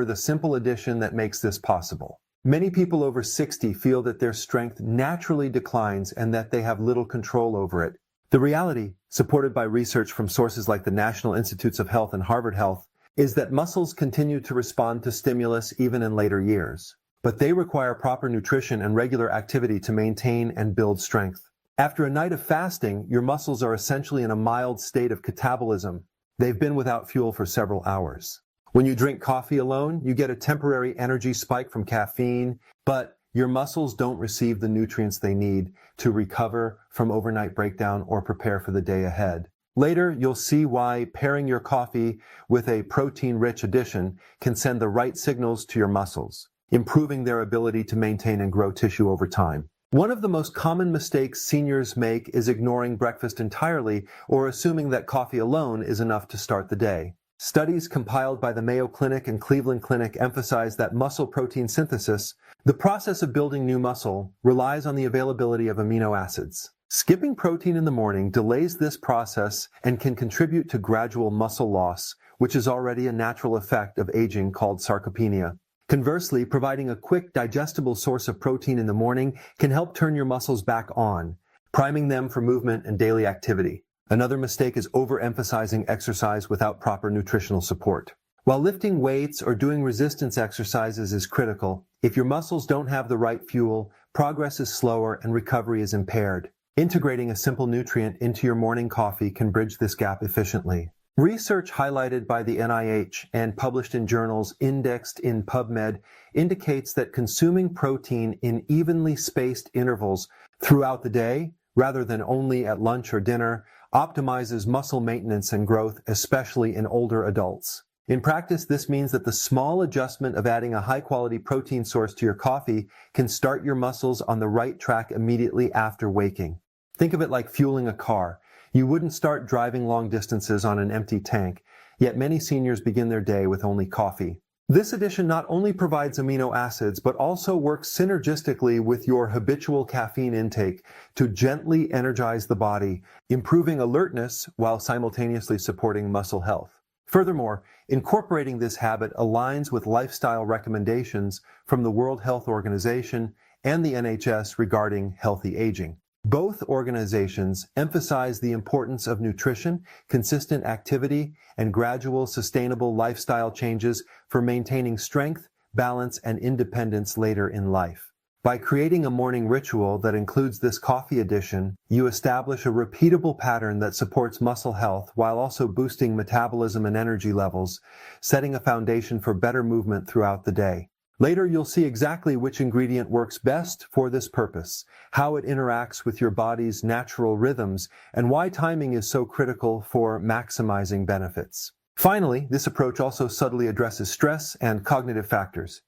the simple addition that makes this possible. Many people over 60 feel that their strength naturally declines and that they have little control over it. The reality, supported by research from sources like the National Institutes of Health and Harvard Health, is that muscles continue to respond to stimulus even in later years. But they require proper nutrition and regular activity to maintain and build strength. After a night of fasting, your muscles are essentially in a mild state of catabolism. They've been without fuel for several hours. When you drink coffee alone, you get a temporary energy spike from caffeine, but your muscles don't receive the nutrients they need to recover from overnight breakdown or prepare for the day ahead. Later, you'll see why pairing your coffee with a protein-rich addition can send the right signals to your muscles, improving their ability to maintain and grow tissue over time. One of the most common mistakes seniors make is ignoring breakfast entirely or assuming that coffee alone is enough to start the day. Studies compiled by the Mayo Clinic and Cleveland Clinic emphasize that muscle protein synthesis, the process of building new muscle, relies on the availability of amino acids. Skipping protein in the morning delays this process and can contribute to gradual muscle loss, which is already a natural effect of aging called sarcopenia. Conversely, providing a quick, digestible source of protein in the morning can help turn your muscles back on, priming them for movement and daily activity. Another mistake is overemphasizing exercise without proper nutritional support. While lifting weights or doing resistance exercises is critical, if your muscles don't have the right fuel, progress is slower and recovery is impaired. Integrating a simple nutrient into your morning coffee can bridge this gap efficiently. Research highlighted by the NIH and published in journals indexed in PubMed indicates that consuming protein in evenly spaced intervals throughout the day, rather than only at lunch or dinner, optimizes muscle maintenance and growth, especially in older adults. In practice, this means that the small adjustment of adding a high-quality protein source to your coffee can start your muscles on the right track immediately after waking. Think of it like fueling a car. You wouldn't start driving long distances on an empty tank, yet many seniors begin their day with only coffee. This addition not only provides amino acids, but also works synergistically with your habitual caffeine intake to gently energize the body, improving alertness while simultaneously supporting muscle health. Furthermore, incorporating this habit aligns with lifestyle recommendations from the World Health Organization and the NHS regarding healthy aging. Both organizations emphasize the importance of nutrition, consistent activity, and gradual, sustainable lifestyle changes for maintaining strength, balance, and independence later in life. By creating a morning ritual that includes this coffee addition, you establish a repeatable pattern that supports muscle health while also boosting metabolism and energy levels, setting a foundation for better movement throughout the day. Later, you'll see exactly which ingredient works best for this purpose, how it interacts with your body's natural rhythms, and why timing is so critical for maximizing benefits. Finally, this approach also subtly addresses stress and cognitive factors.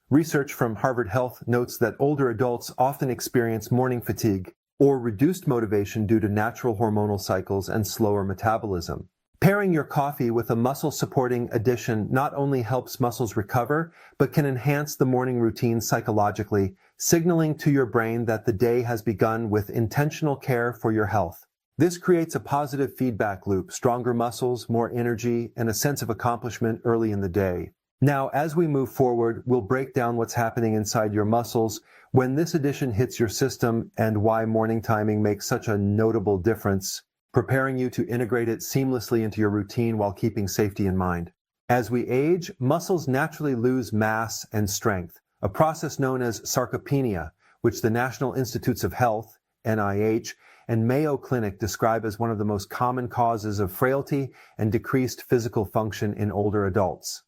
Research from Harvard Health notes that older adults often experience morning fatigue or reduced motivation due to natural hormonal cycles and slower metabolism. Pairing your coffee with a muscle-supporting addition not only helps muscles recover, but can enhance the morning routine psychologically, signaling to your brain that the day has begun with intentional care for your health. This creates a positive feedback loop, stronger muscles, more energy, and a sense of accomplishment early in the day. Now, as we move forward, we'll break down what's happening inside your muscles when this addition hits your system and why morning timing makes such a notable difference, preparing you to integrate it seamlessly into your routine while keeping safety in mind. As we age, muscles naturally lose mass and strength, a process known as sarcopenia, which the National Institutes of Health, NIH, and Mayo Clinic describe as one of the most common causes of frailty and decreased physical function in older adults.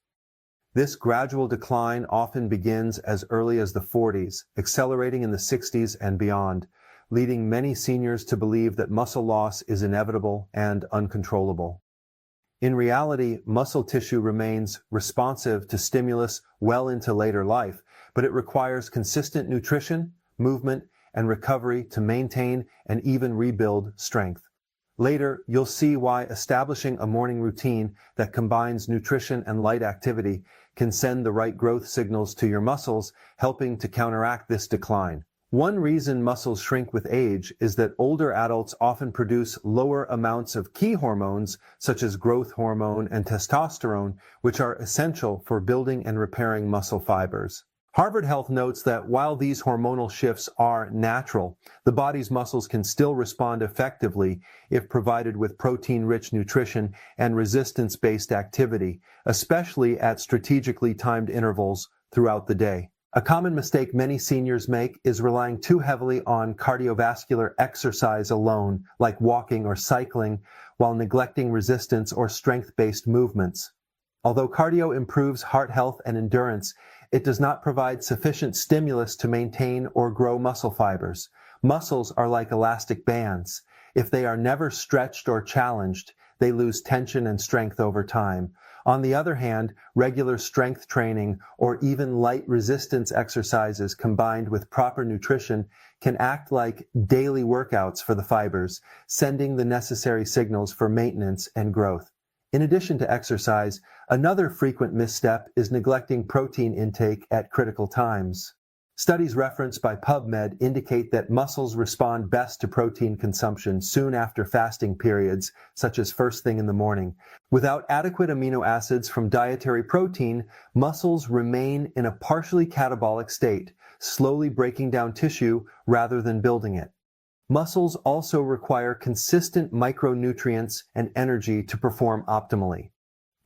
This gradual decline often begins as early as the 40s, accelerating in the 60s and beyond, leading many seniors to believe that muscle loss is inevitable and uncontrollable. In reality, muscle tissue remains responsive to stimulus well into later life, but it requires consistent nutrition, movement, and recovery to maintain and even rebuild strength. Later, you'll see why establishing a morning routine that combines nutrition and light activity can send the right growth signals to your muscles, helping to counteract this decline. One reason muscles shrink with age is that older adults often produce lower amounts of key hormones such as growth hormone and testosterone, which are essential for building and repairing muscle fibers. Harvard Health notes that while these hormonal shifts are natural, the body's muscles can still respond effectively if provided with protein-rich nutrition and resistance-based activity, especially at strategically timed intervals throughout the day. A common mistake many seniors make is relying too heavily on cardiovascular exercise alone, like walking or cycling, while neglecting resistance or strength-based movements. Although cardio improves heart health and endurance, it does not provide sufficient stimulus to maintain or grow muscle fibers. Muscles are like elastic bands. If they are never stretched or challenged, they lose tension and strength over time. On the other hand, regular strength training or even light resistance exercises combined with proper nutrition can act like daily workouts for the fibers, sending the necessary signals for maintenance and growth. In addition to exercise, another frequent misstep is neglecting protein intake at critical times. Studies referenced by PubMed indicate that muscles respond best to protein consumption soon after fasting periods, such as first thing in the morning. Without adequate amino acids from dietary protein, muscles remain in a partially catabolic state, slowly breaking down tissue rather than building it. Muscles also require consistent micronutrients and energy to perform optimally.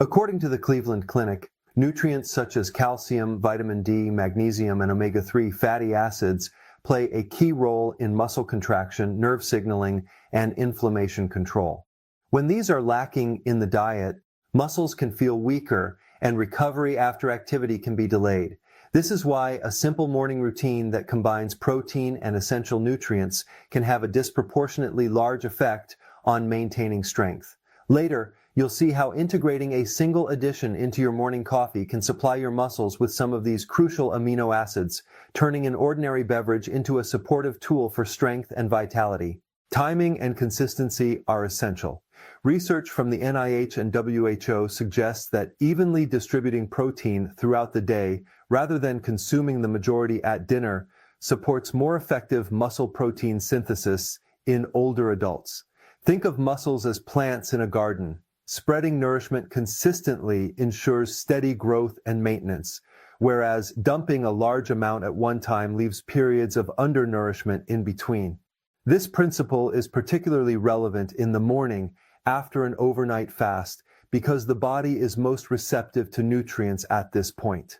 According to the Cleveland Clinic, nutrients such as calcium, vitamin D, magnesium, and omega-3 fatty acids play a key role in muscle contraction, nerve signaling, and inflammation control. When these are lacking in the diet, muscles can feel weaker and recovery after activity can be delayed. This is why a simple morning routine that combines protein and essential nutrients can have a disproportionately large effect on maintaining strength. Later, you'll see how integrating a single addition into your morning coffee can supply your muscles with some of these crucial amino acids, turning an ordinary beverage into a supportive tool for strength and vitality. Timing and consistency are essential. Research from the NIH and WHO suggests that evenly distributing protein throughout the day, rather than consuming the majority at dinner, supports more effective muscle protein synthesis in older adults. Think of muscles as plants in a garden. Spreading nourishment consistently ensures steady growth and maintenance, whereas dumping a large amount at one time leaves periods of undernourishment in between. This principle is particularly relevant in the morning after an overnight fast because the body is most receptive to nutrients at this point.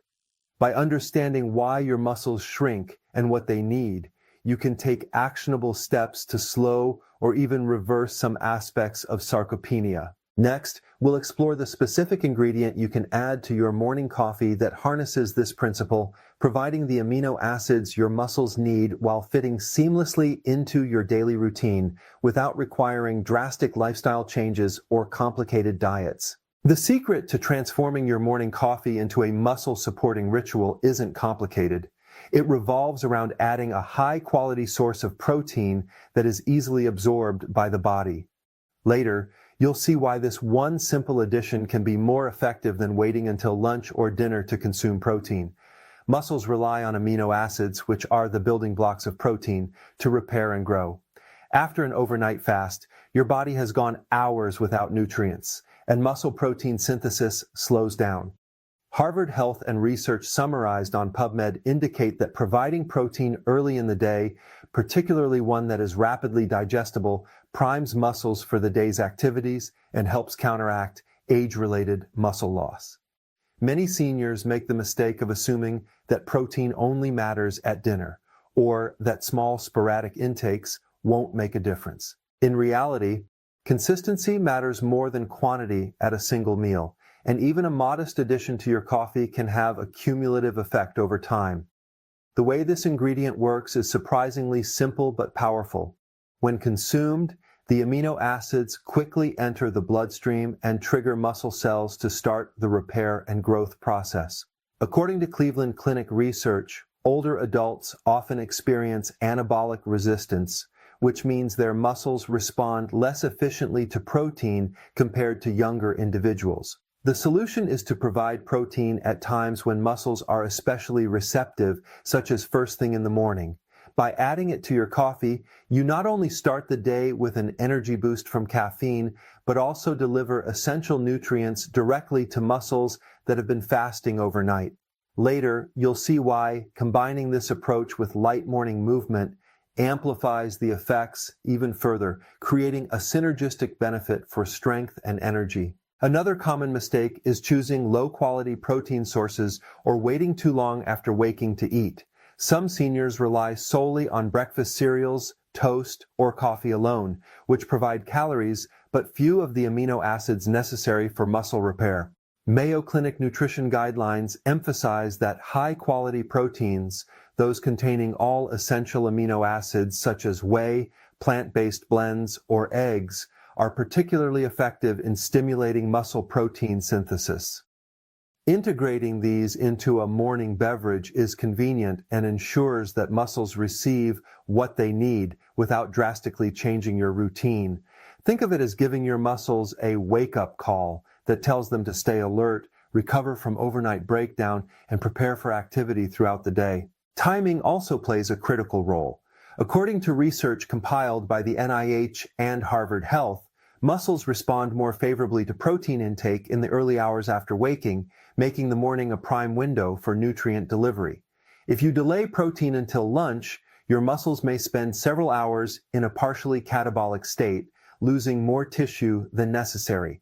By understanding why your muscles shrink and what they need, you can take actionable steps to slow or even reverse some aspects of sarcopenia. Next, we'll explore the specific ingredient you can add to your morning coffee that harnesses this principle, providing the amino acids your muscles need while fitting seamlessly into your daily routine without requiring drastic lifestyle changes or complicated diets. The secret to transforming your morning coffee into a muscle-supporting ritual isn't complicated. It revolves around adding a high-quality source of protein that is easily absorbed by the body. Later, you'll see why this one simple addition can be more effective than waiting until lunch or dinner to consume protein. Muscles rely on amino acids, which are the building blocks of protein, to repair and grow. After an overnight fast, your body has gone hours without nutrients, and muscle protein synthesis slows down. Harvard Health and research summarized on PubMed indicate that providing protein early in the day, particularly one that is rapidly digestible, primes muscles for the day's activities and helps counteract age-related muscle loss. Many seniors make the mistake of assuming that protein only matters at dinner, or that small sporadic intakes won't make a difference. In reality, consistency matters more than quantity at a single meal, and even a modest addition to your coffee can have a cumulative effect over time. The way this ingredient works is surprisingly simple but powerful. When consumed, the amino acids quickly enter the bloodstream and trigger muscle cells to start the repair and growth process. According to Cleveland Clinic research, older adults often experience anabolic resistance, which means their muscles respond less efficiently to protein compared to younger individuals. The solution is to provide protein at times when muscles are especially receptive, such as first thing in the morning. By adding it to your coffee, you not only start the day with an energy boost from caffeine, but also deliver essential nutrients directly to muscles that have been fasting overnight. Later, you'll see why combining this approach with light morning movement amplifies the effects even further, creating a synergistic benefit for strength and energy. Another common mistake is choosing low-quality protein sources or waiting too long after waking to eat. Some seniors rely solely on breakfast cereals, toast, or coffee alone, which provide calories but few of the amino acids necessary for muscle repair. Mayo Clinic nutrition guidelines emphasize that high-quality proteins, those containing all essential amino acids such as whey, plant-based blends, or eggs, are particularly effective in stimulating muscle protein synthesis. Integrating these into a morning beverage is convenient and ensures that muscles receive what they need without drastically changing your routine. Think of it as giving your muscles a wake-up call that tells them to stay alert, recover from overnight breakdown, and prepare for activity throughout the day. Timing also plays a critical role. According to research compiled by the NIH and Harvard Health, muscles respond more favorably to protein intake in the early hours after waking, making the morning a prime window for nutrient delivery. If you delay protein until lunch, your muscles may spend several hours in a partially catabolic state, losing more tissue than necessary.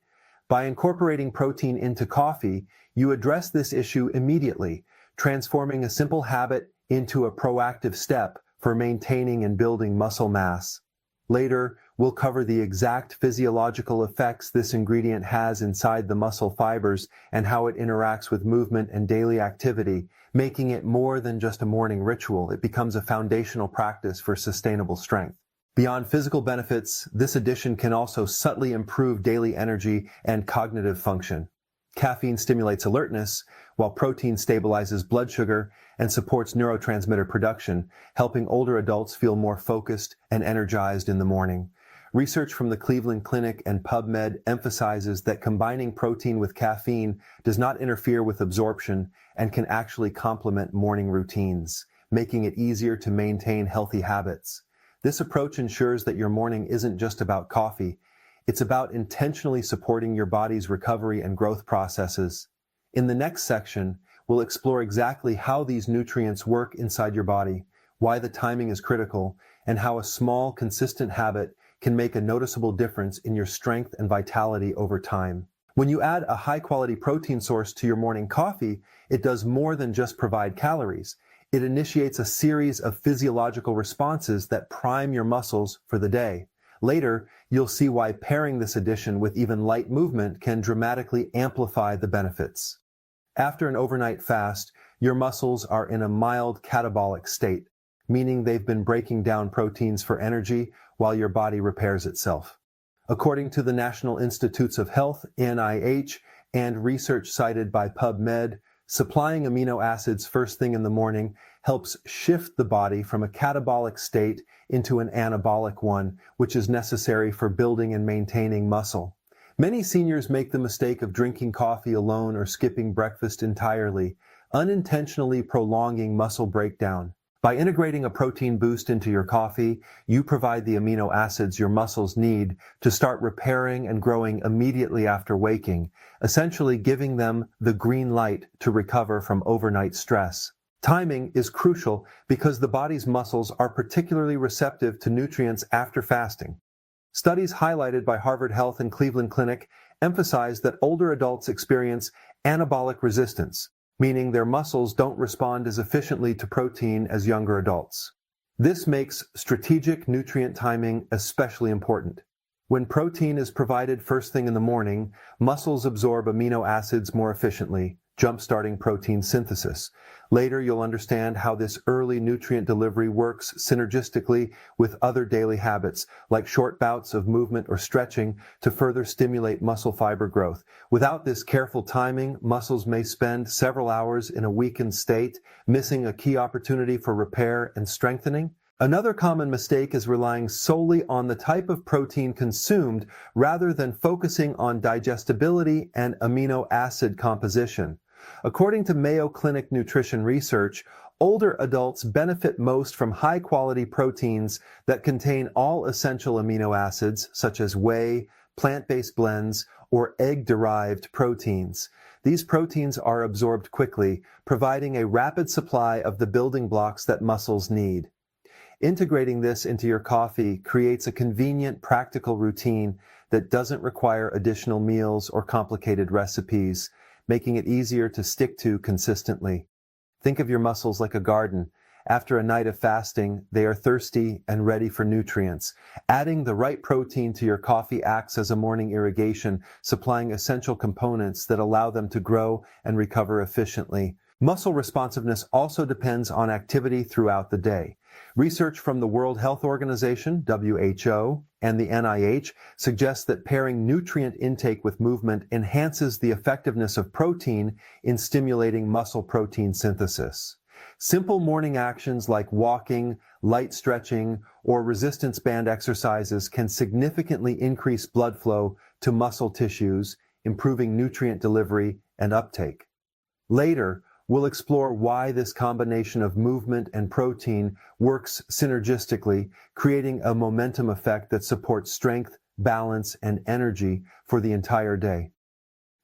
By incorporating protein into coffee, you address this issue immediately, transforming a simple habit into a proactive step for maintaining and building muscle mass. Later, we'll cover the exact physiological effects this ingredient has inside the muscle fibers and how it interacts with movement and daily activity, making it more than just a morning ritual. It becomes a foundational practice for sustainable strength. Beyond physical benefits, this addition can also subtly improve daily energy and cognitive function. Caffeine stimulates alertness, while protein stabilizes blood sugar and supports neurotransmitter production, helping older adults feel more focused and energized in the morning. Research from the Cleveland Clinic and PubMed emphasizes that combining protein with caffeine does not interfere with absorption and can actually complement morning routines, making it easier to maintain healthy habits. This approach ensures that your morning isn't just about coffee. It's about intentionally supporting your body's recovery and growth processes. In the next section, we'll explore exactly how these nutrients work inside your body, why the timing is critical, and how a small, consistent habit can make a noticeable difference in your strength and vitality over time. When you add a high-quality protein source to your morning coffee, it does more than just provide calories. It initiates a series of physiological responses that prime your muscles for the day. Later, you'll see why pairing this addition with even light movement can dramatically amplify the benefits. After an overnight fast, your muscles are in a mild catabolic state, meaning they've been breaking down proteins for energy while your body repairs itself. According to the National Institutes of Health, NIH, and research cited by PubMed, supplying amino acids first thing in the morning helps shift the body from a catabolic state into an anabolic one, which is necessary for building and maintaining muscle. Many seniors make the mistake of drinking coffee alone or skipping breakfast entirely, unintentionally prolonging muscle breakdown. By integrating a protein boost into your coffee, you provide the amino acids your muscles need to start repairing and growing immediately after waking, essentially giving them the green light to recover from overnight stress. Timing is crucial because the body's muscles are particularly receptive to nutrients after fasting. Studies highlighted by Harvard Health and Cleveland Clinic emphasize that older adults experience anabolic resistance, meaning their muscles don't respond as efficiently to protein as younger adults. This makes strategic nutrient timing especially important. When protein is provided first thing in the morning, muscles absorb amino acids more efficiently, jump-starting protein synthesis. Later, you'll understand how this early nutrient delivery works synergistically with other daily habits, like short bouts of movement or stretching, to further stimulate muscle fiber growth. Without this careful timing, muscles may spend several hours in a weakened state, missing a key opportunity for repair and strengthening. Another common mistake is relying solely on the type of protein consumed rather than focusing on digestibility and amino acid composition. According to Mayo Clinic nutrition research, Older adults benefit most from high-quality proteins that contain all essential amino acids, such as whey, plant-based blends, or egg-derived proteins. These proteins are absorbed quickly, providing a rapid supply of the building blocks that muscles need. Integrating this into your coffee creates a convenient, practical routine that doesn't require additional meals or complicated recipes, making it easier to stick to consistently. Think of your muscles like a garden. After a night of fasting, they are thirsty and ready for nutrients. Adding the right protein to your coffee acts as a morning irrigation, supplying essential components that allow them to grow and recover efficiently. Muscle responsiveness also depends on activity throughout the day. Research from the World Health Organization, WHO, and the NIH suggests that pairing nutrient intake with movement enhances the effectiveness of protein in stimulating muscle protein synthesis. Simple morning actions like walking, light stretching, or resistance band exercises can significantly increase blood flow to muscle tissues, improving nutrient delivery and uptake. Later, we'll explore why this combination of movement and protein works synergistically, creating a momentum effect that supports strength, balance, and energy for the entire day.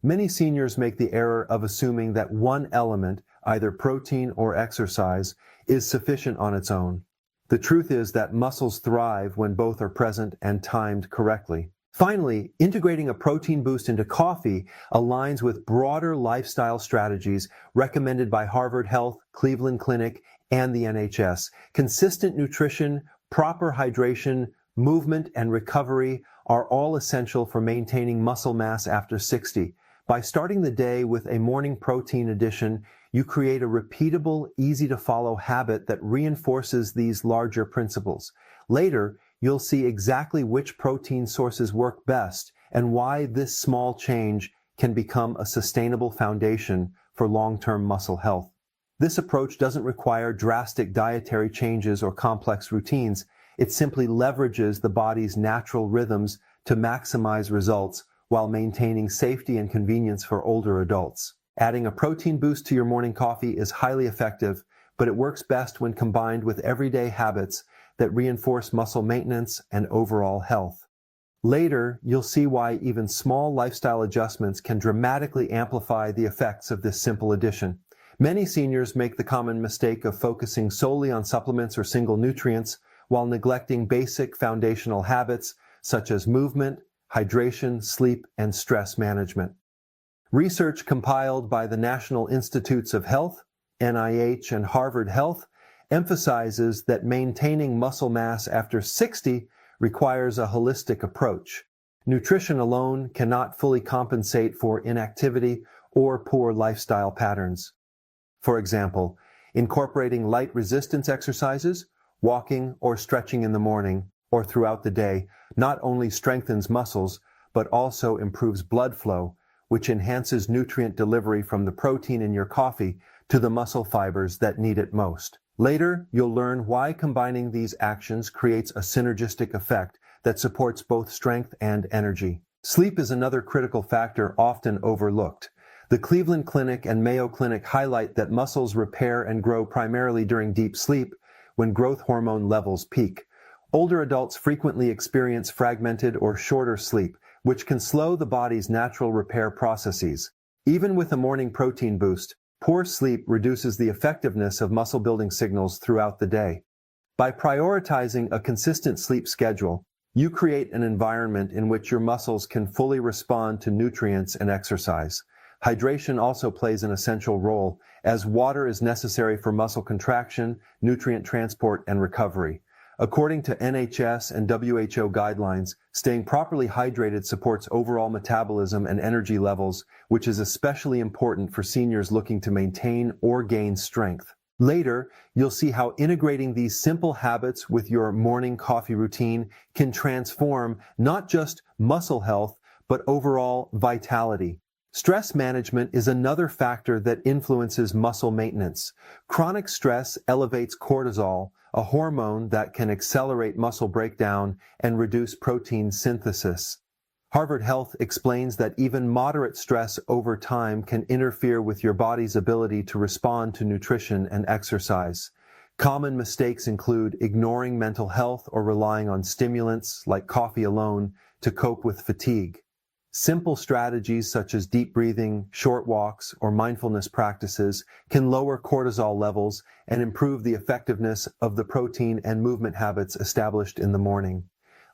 Many seniors make the error of assuming that one element, either protein or exercise, is sufficient on its own. The truth is that muscles thrive when both are present and timed correctly. Finally, integrating a protein boost into coffee aligns with broader lifestyle strategies recommended by Harvard Health, Cleveland Clinic, and the NHS. Consistent nutrition, proper hydration, movement, and recovery are all essential for maintaining muscle mass after 60. By starting the day with a morning protein addition, you create a repeatable, easy-to-follow habit that reinforces these larger principles. Later, you'll see exactly which protein sources work best and why this small change can become a sustainable foundation for long-term muscle health. This approach doesn't require drastic dietary changes or complex routines. It simply leverages the body's natural rhythms to maximize results while maintaining safety and convenience for older adults. Adding a protein boost to your morning coffee is highly effective, but it works best when combined with everyday habits that reinforce muscle maintenance and overall health. Later, you'll see why even small lifestyle adjustments can dramatically amplify the effects of this simple addition. Many seniors make the common mistake of focusing solely on supplements or single nutrients while neglecting basic foundational habits such as movement, hydration, sleep, and stress management. Research compiled by the National Institutes of Health, NIH, and Harvard Health emphasizes that maintaining muscle mass after 60 requires a holistic approach. Nutrition alone cannot fully compensate for inactivity or poor lifestyle patterns. For example, incorporating light resistance exercises, walking or stretching in the morning or throughout the day not only strengthens muscles, but also improves blood flow, which enhances nutrient delivery from the protein in your coffee to the muscle fibers that need it most. Later, you'll learn why combining these actions creates a synergistic effect that supports both strength and energy. Sleep is another critical factor often overlooked. The Cleveland Clinic and Mayo Clinic highlight that muscles repair and grow primarily during deep sleep when growth hormone levels peak. Older adults frequently experience fragmented or shorter sleep, which can slow the body's natural repair processes. Even with a morning protein boost, poor sleep reduces the effectiveness of muscle-building signals throughout the day. By prioritizing a consistent sleep schedule, you create an environment in which your muscles can fully respond to nutrients and exercise. Hydration also plays an essential role, as water is necessary for muscle contraction, nutrient transport, and recovery. According to NHS and WHO guidelines, staying properly hydrated supports overall metabolism and energy levels, which is especially important for seniors looking to maintain or gain strength. Later, you'll see how integrating these simple habits with your morning coffee routine can transform not just muscle health, but overall vitality. Stress management is another factor that influences muscle maintenance. Chronic stress elevates cortisol, a hormone that can accelerate muscle breakdown and reduce protein synthesis. Harvard Health explains that even moderate stress over time can interfere with your body's ability to respond to nutrition and exercise. Common mistakes include ignoring mental health or relying on stimulants like coffee alone to cope with fatigue. Simple strategies such as deep breathing, short walks, or mindfulness practices can lower cortisol levels and improve the effectiveness of the protein and movement habits established in the morning.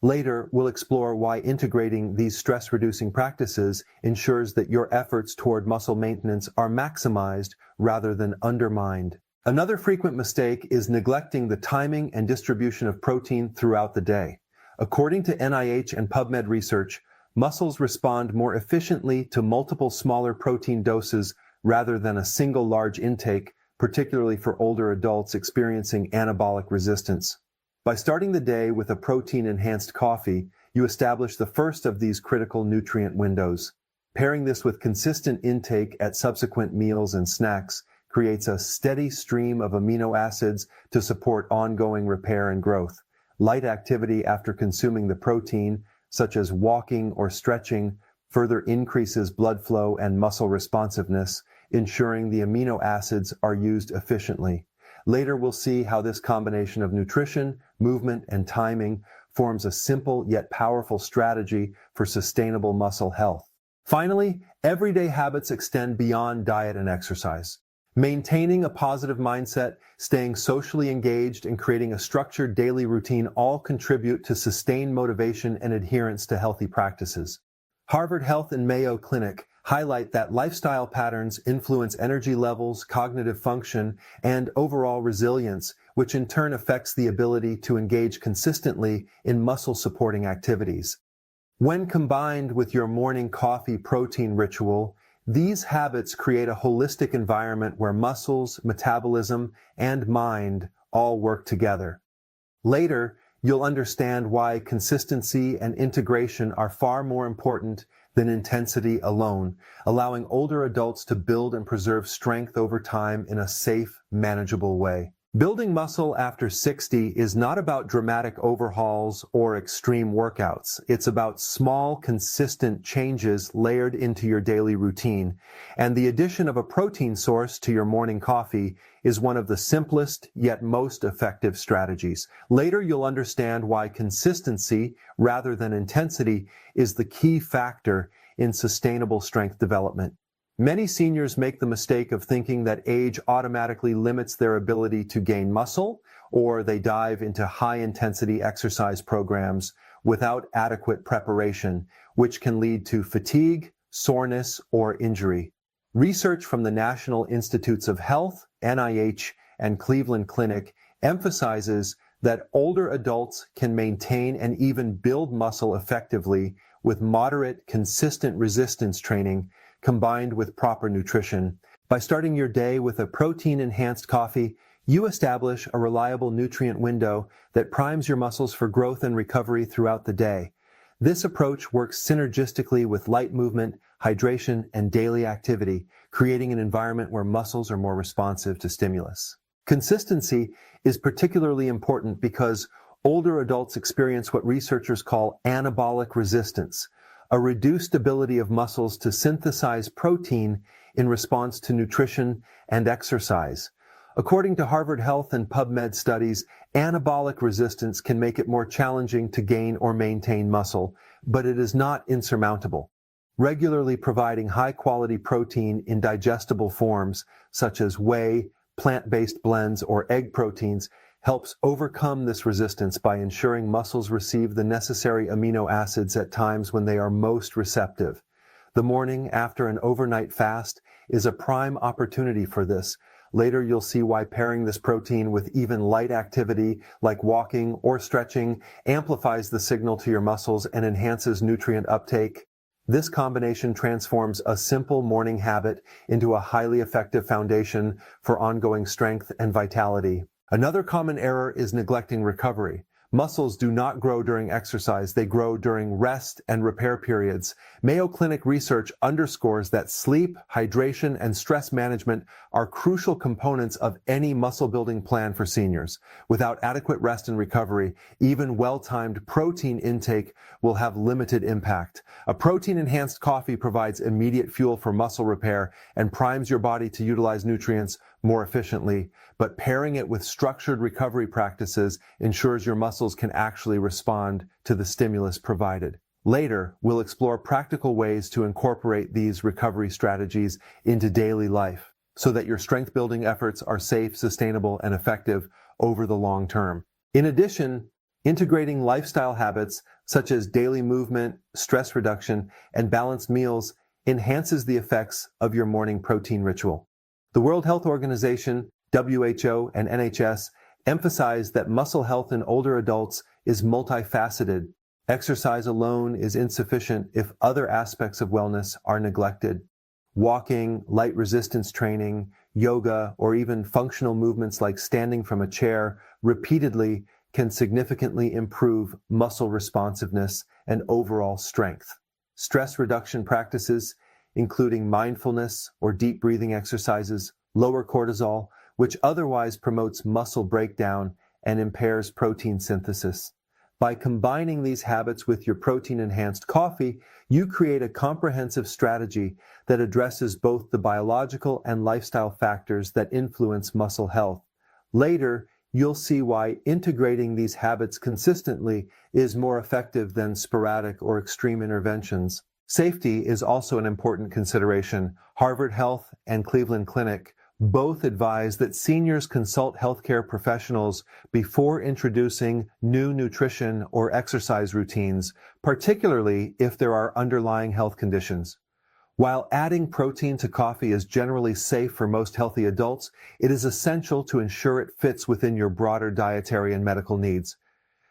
Later, we'll explore why integrating these stress-reducing practices ensures that your efforts toward muscle maintenance are maximized rather than undermined. Another frequent mistake is neglecting the timing and distribution of protein throughout the day. According to NIH and PubMed research, muscles respond more efficiently to multiple smaller protein doses rather than a single large intake, particularly for older adults experiencing anabolic resistance. By starting the day with a protein-enhanced coffee, you establish the first of these critical nutrient windows. Pairing this with consistent intake at subsequent meals and snacks creates a steady stream of amino acids to support ongoing repair and growth. Light activity after consuming the protein, such as walking or stretching, further increases blood flow and muscle responsiveness, ensuring the amino acids are used efficiently. Later, we'll see how this combination of nutrition, movement, and timing forms a simple yet powerful strategy for sustainable muscle health. Finally, everyday habits extend beyond diet and exercise. Maintaining a positive mindset, staying socially engaged, and creating a structured daily routine all contribute to sustained motivation and adherence to healthy practices. Harvard Health and Mayo Clinic highlight that lifestyle patterns influence energy levels, cognitive function, and overall resilience, which in turn affects the ability to engage consistently in muscle-supporting activities. When combined with your morning coffee protein ritual, these habits create a holistic environment where muscles, metabolism, and mind all work together. Later, you'll understand why consistency and integration are far more important than intensity alone, allowing older adults to build and preserve strength over time in a safe, manageable way. Building muscle after 60 is not about dramatic overhauls or extreme workouts. It's about small, consistent changes layered into your daily routine. And the addition of a protein source to your morning coffee is one of the simplest yet most effective strategies. Later, you'll understand why consistency rather than intensity is the key factor in sustainable strength development. Many seniors make the mistake of thinking that age automatically limits their ability to gain muscle, or they dive into high-intensity exercise programs without adequate preparation, which can lead to fatigue, soreness, or injury. Research from the National Institutes of Health, NIH, and Cleveland Clinic emphasizes that older adults can maintain and even build muscle effectively with moderate, consistent resistance training combined with proper nutrition. By starting your day with a protein-enhanced coffee, you establish a reliable nutrient window that primes your muscles for growth and recovery throughout the day. This approach works synergistically with light movement, hydration, and daily activity, creating an environment where muscles are more responsive to stimulus. Consistency is particularly important because older adults experience what researchers call anabolic resistance, a reduced ability of muscles to synthesize protein in response to nutrition and exercise. According to Harvard Health and PubMed studies, anabolic resistance can make it more challenging to gain or maintain muscle, but it is not insurmountable. Regularly providing high-quality protein in digestible forms, such as whey, plant-based blends, or egg proteins, helps overcome this resistance by ensuring muscles receive the necessary amino acids at times when they are most receptive. The morning after an overnight fast is a prime opportunity for this. Later, you'll see why pairing this protein with even light activity like walking or stretching amplifies the signal to your muscles and enhances nutrient uptake. This combination transforms a simple morning habit into a highly effective foundation for ongoing strength and vitality. Another common error is neglecting recovery. Muscles do not grow during exercise, they grow during rest and repair periods. Mayo Clinic research underscores that sleep, hydration, and stress management are crucial components of any muscle-building plan for seniors. Without adequate rest and recovery, even well-timed protein intake will have limited impact. A protein-enhanced coffee provides immediate fuel for muscle repair and primes your body to utilize nutrients more efficiently, but pairing it with structured recovery practices ensures your muscles can actually respond to the stimulus provided. Later, we'll explore practical ways to incorporate these recovery strategies into daily life so that your strength-building efforts are safe, sustainable, and effective over the long term. In addition, integrating lifestyle habits such as daily movement, stress reduction, and balanced meals enhances the effects of your morning protein ritual. The World Health Organization, WHO, and NHS emphasize that muscle health in older adults is multifaceted. Exercise alone is insufficient if other aspects of wellness are neglected. Walking, light resistance training, yoga, or even functional movements like standing from a chair repeatedly can significantly improve muscle responsiveness and overall strength. Stress reduction practices, including mindfulness or deep breathing exercises, lower cortisol, which otherwise promotes muscle breakdown and impairs protein synthesis. By combining these habits with your protein-enhanced coffee, you create a comprehensive strategy that addresses both the biological and lifestyle factors that influence muscle health. Later, you'll see why integrating these habits consistently is more effective than sporadic or extreme interventions. Safety is also an important consideration. Harvard Health and Cleveland Clinic both advise that seniors consult healthcare professionals before introducing new nutrition or exercise routines, particularly if there are underlying health conditions. While adding protein to coffee is generally safe for most healthy adults, it is essential to ensure it fits within your broader dietary and medical needs.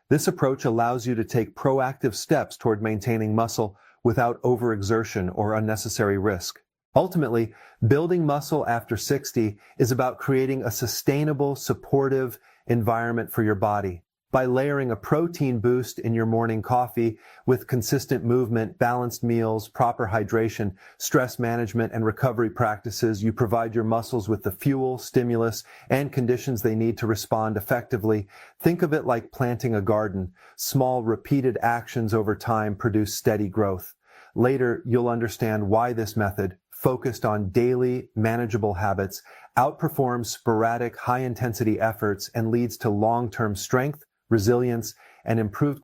This approach allows you to take proactive steps toward maintaining muscle without overexertion or unnecessary risk. Ultimately, building muscle after 60 is about creating a sustainable, supportive environment for your body. By layering a protein boost in your morning coffee with consistent movement, balanced meals, proper hydration, stress management, and recovery practices, you provide your muscles with the fuel, stimulus, and conditions they need to respond effectively. Think of it like planting a garden. Small, repeated actions over time produce steady growth. Later, you'll understand why this method, focused on daily, manageable habits, outperforms sporadic, high-intensity efforts and leads to long-term strength, resilience, and improved